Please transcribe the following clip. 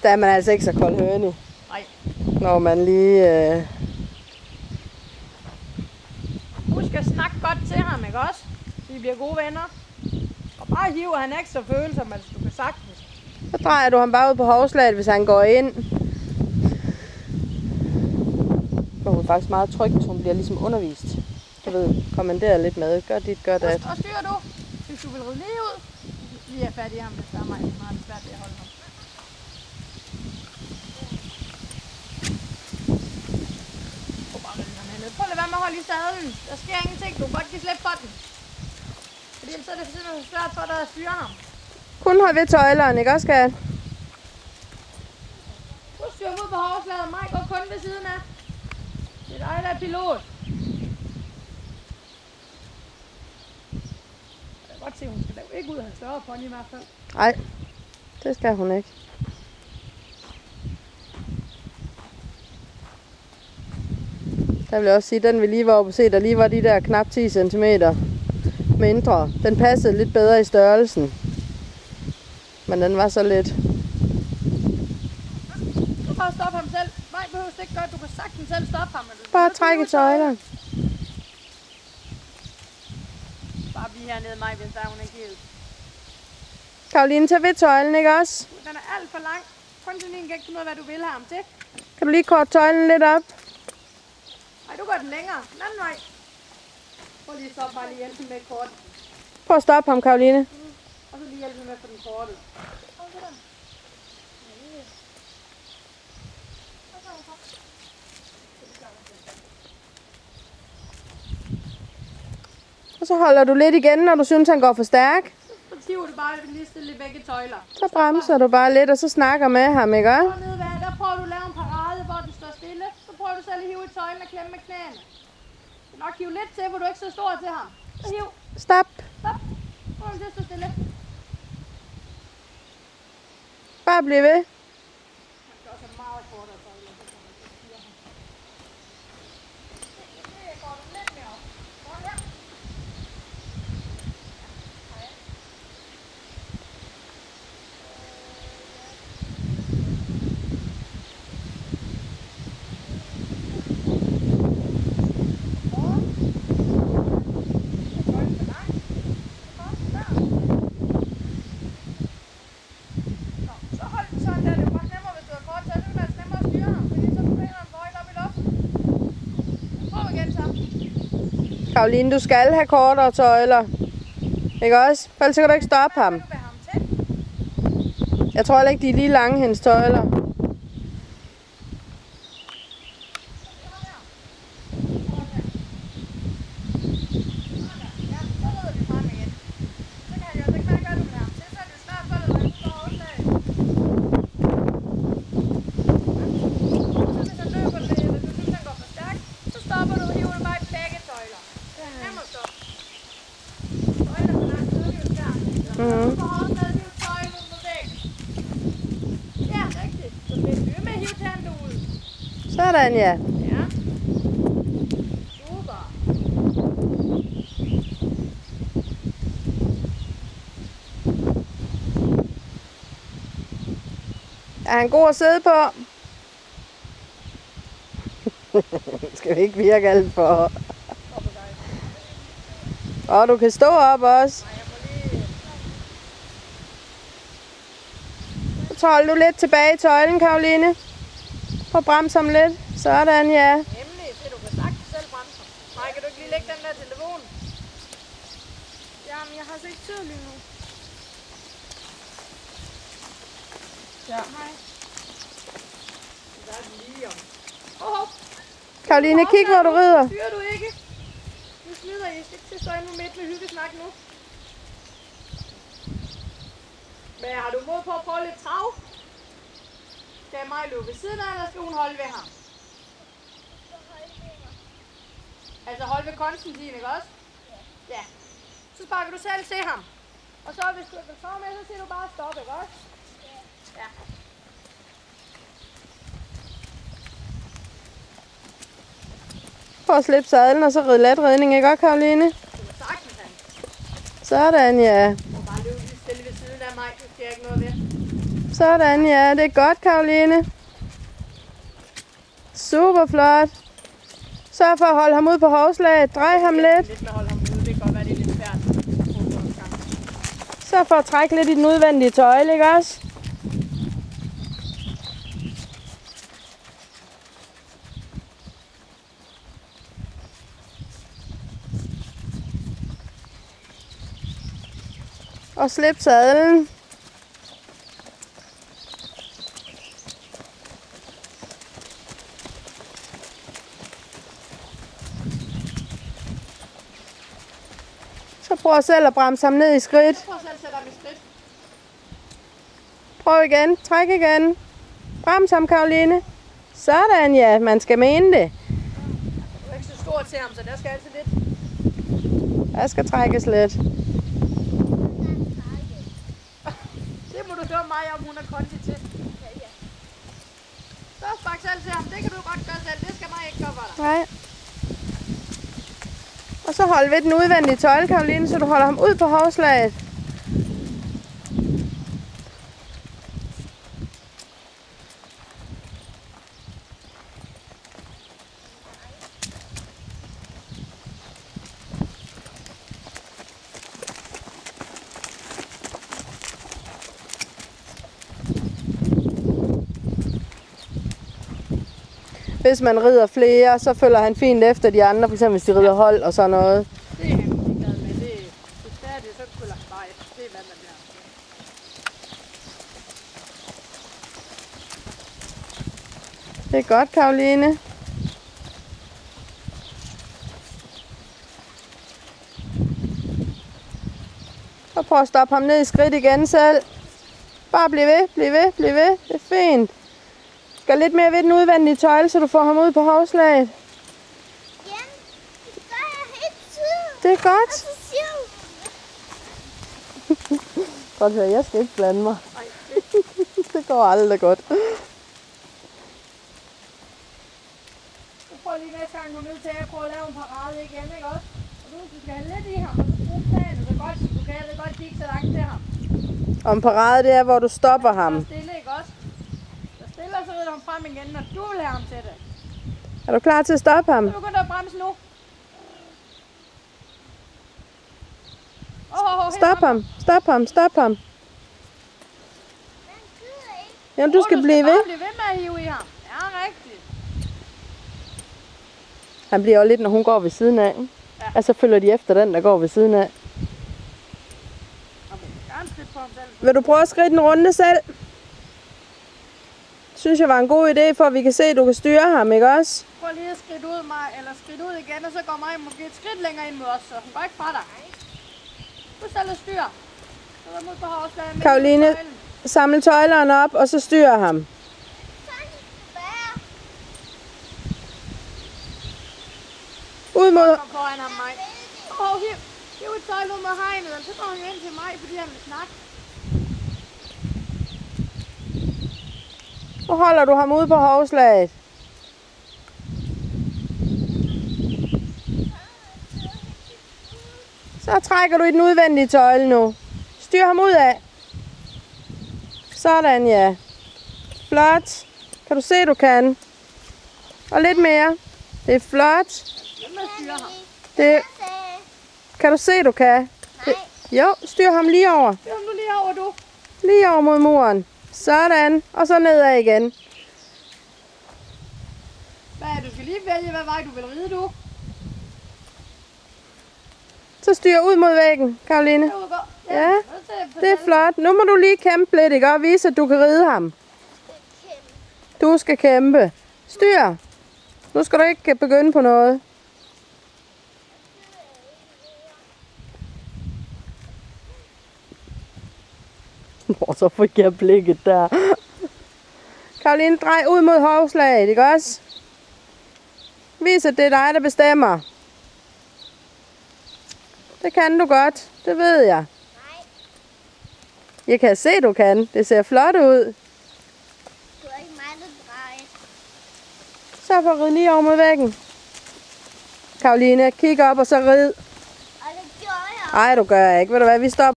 Der er man altså ikke så kold høne. Nej. Når man lige... Husk at snakke godt til ham, ikke også? Vi bliver gode venner. Og bare hiver han ikke så følelser, altså du kan sagtens. Så drejer du ham bare ud på hovslaget, hvis han går ind. Så er hun faktisk meget tryg, hvis hun bliver ligesom undervist. Du ved, kommandere lidt med. Gør dit, gør det. Og styrer du, hvis du vil ride lige ud. Lige er fat i ham, hvis der er mig. Det er meget svært ved at holde ham. Prøv at lade være med at holde i sadlen. Der sker ingenting. Du kan godt give slip på den. Fordi ellers er det simpelthen svært for dig at styre ham. Kun hold ved tøjleren, ikke også, skat? Du styrer ud på hovslaget. Mig går kun ved siden af. Det er dig, der er pilot. Jeg kan godt se, hun skal da ikke ud og have større pony i hvert fald. Nej, det skal hun ikke. Der vil jeg også sige, at den vi lige var oppe og se, der lige var de der knap 10 cm mindre. Den passede lidt bedre i størrelsen. Men den var så lidt. Du kan stoppe ham selv. Nej, behøver det ikke gøre. Du kan sagtens selv stoppe ham. Bare træk i tøjlerne. Bare blive hernede mig, hvis der er hun ikke helt. Karoline, tag ved tøjlen, ikke også? Den er alt for lang. Kontinenten kan ikke finde ud af, hvad du vil have ham til. Kan du lige korte tøjlen lidt op? Nej, du gør den længere. Den anden vej. Prøv lige at stoppe bare lige hjælpe med kort. Prøv at stoppe ham, Karoline. Og så lige hjælpe med på den korte. Og så holder du lidt igen, når du synes, han går for stærk. Så tiver du bare lige stille begge tøjler. Så bremser du bare lidt, og så snakker med ham, ikke? Der prøver du at lave en parade, hvor den står stille. Så prøver du selv at hive i tøjlen og klemme med knæene. Du nok hive lidt til, for du er ikke så stor til ham. Så hiv. Stop. Stop. Prøv til at stå stille. Bare bliv ved. Han skal også have meget kortere tøjler. Det går du lidt mere op. Sådan her. Karoline, du skal have kortere tøjler. Ikke også? For ellers kan du ikke stoppe ham. Jeg tror heller ikke, de er lige lange, hendes tøjler. Sådan, ja. Ja. Super. Er han god at sidde på? Skal vi ikke virke alt for? Og du kan stå op også. Så hold du lidt tilbage i tøjlen, Karoline. Og bremse ham lidt. Sådan, ja. Nemlig, så du kan sagtens selv bremse. Nej, kan du ikke lige lægge den der telefon? Jamen, jeg har så ikke tid lige nu. Ja. Nej. Der er lige om. Karoline, kig hvor du rider. Styrer du ikke? Nu smider I. Det skal stå inde midt med hyggesnak nu. Men har du mod på at prøve lidt trav? Skal mig løbe ved siden af, eller skal hun holde ved ham? Altså holde ved Konstantin, ikke også? Ja. Så sparker du selv til ham. Og så hvis du ikke vil sove med, så siger du bare stop, ikke også? Ja. Prøv at slippe sadlen, og så ride let ridning, ikke også, Karoline? Du kan sagtens, han. Sådan, ja. Du må bare løbe lige stille ved siden af mig, det sker ikke noget ved. Sådan, ja. Det er godt, Karoline. Super flot. Sørg for at holde ham ud på hovslaget. Drej ham lidt. Lidt med at holde ham ude. Det kan godt være, det er lidt svært. Sørg for at trække lidt i den udvendige tøjle, ikke også? Og slip sadlen. Så prøv selv at bremse ham ned i skridt. Prøv selv at sætte ham i skridt. Prøv igen. Træk igen. Brems ham, Karoline. Sådan, ja. Man skal mene det. Du er ikke så stor til ham, så der skal altid lidt. Der skal trækkes lidt. Det må du høre mig om, hun er konti til. Ja. Så spark selv til ham. Det kan du godt gøre selv. Det skal mig ikke gøre for dig. Nej. Og så hold ved den udvendige tøjle, Karoline, så du holder ham ud på hovslaget. Hvis man rider flere, så følger han fint efter de andre, f.eks. hvis de rider hold og sådan noget. Det er han ligeglad med. Det er færdigt, så følger han bare efter. Det er hvad man bliver. Det er godt, Karoline. Og prøv at stoppe ham ned i skridt igen selv. Bare bliv ved, bliv ved, bliv ved. Det er fint. Gør lidt mere ved den udvendige tøjle, så du får ham ud på hovslaget. Ja, det gør jeg hele tiden. Det er godt. Og så siger hun, Godt høre, jeg skal ikke blande mig. Ej, Det går aldrig godt. så prøv lige næste gang, du er nødt til at prøve at lave en parade igen, ikke også? Og du skal have lidt i ham, og så brug planen så godt. Du kan heller godt kigge så langt til ham. Og en parade, det er, hvor du stopper ham. Så stille, ikke også? Så stille, og så rider du ham frem igen, når du vil have ham til det. Er du klar til at stoppe ham? Så begynder du at bremse nu. Stop ham, stop ham, stop ham. man gider ikke. Jamen, du skal blive ved. Blive ved med at hive i ham. Ja, rigtigt. Han bliver jo lidt, når hun går ved siden af. Ja. Altså følger de efter den, der går ved siden af. Okay, gerne skridt på ham selv. Vil du prøve at skride den runde selv? Synes jeg var en god idé, for at vi kan se, at du kan styre ham, ikke også? Prøv lige at skridt ud mig, eller skridt ud igen, og så går mig måske et skridt længere ind mod os, så hun går ikke fra dig. Du selv at styre. Så er der mod på hovslaget med Karoline, tøjlen. samle tøjlerne op, og så styre ham. Sådan skal være. Ud mod... Kom foran ham, mig. Hiv et tøjle ud mod hegnet, og så går han jo ind til mig, fordi han vil snakke. Så holder du ham ude på hovslaget. Så trækker du i den udvendige tøjle nu. Styr ham ud af. Sådan, ja. Flot. Kan du se, du kan? Og lidt mere. Det er flot. Hvem er styre ham? Det kan du se, du kan? Nej. Jo, styr ham lige over. Styr ham nu lige over, du. Lige over mod muren. Sådan. Og så nedad igen. Hvad er det? Du skal lige vælge, hvad vej du vil ride, du. Så styr ud mod væggen, Karoline. Det var godt. Ja, det er flot. Nu må du lige kæmpe lidt, ikke? Og vise, at du kan ride ham. Du skal kæmpe. Styr. Nu skal du ikke begynde på noget. Hvor så fik jeg blikket der. Karoline, drej ud mod hovslaget, ikke også? Vis, at det er dig, der bestemmer. Det kan du godt. Det ved jeg. Nej. Jeg kan se, du kan. Det ser flot ud. Du er ikke mig, der drejer. Så for at ride lige over mod væggen. Karoline, kig op og så rid. Og det gjorde jeg. Nej, du gør ikke. Ved du hvad, vi stopper.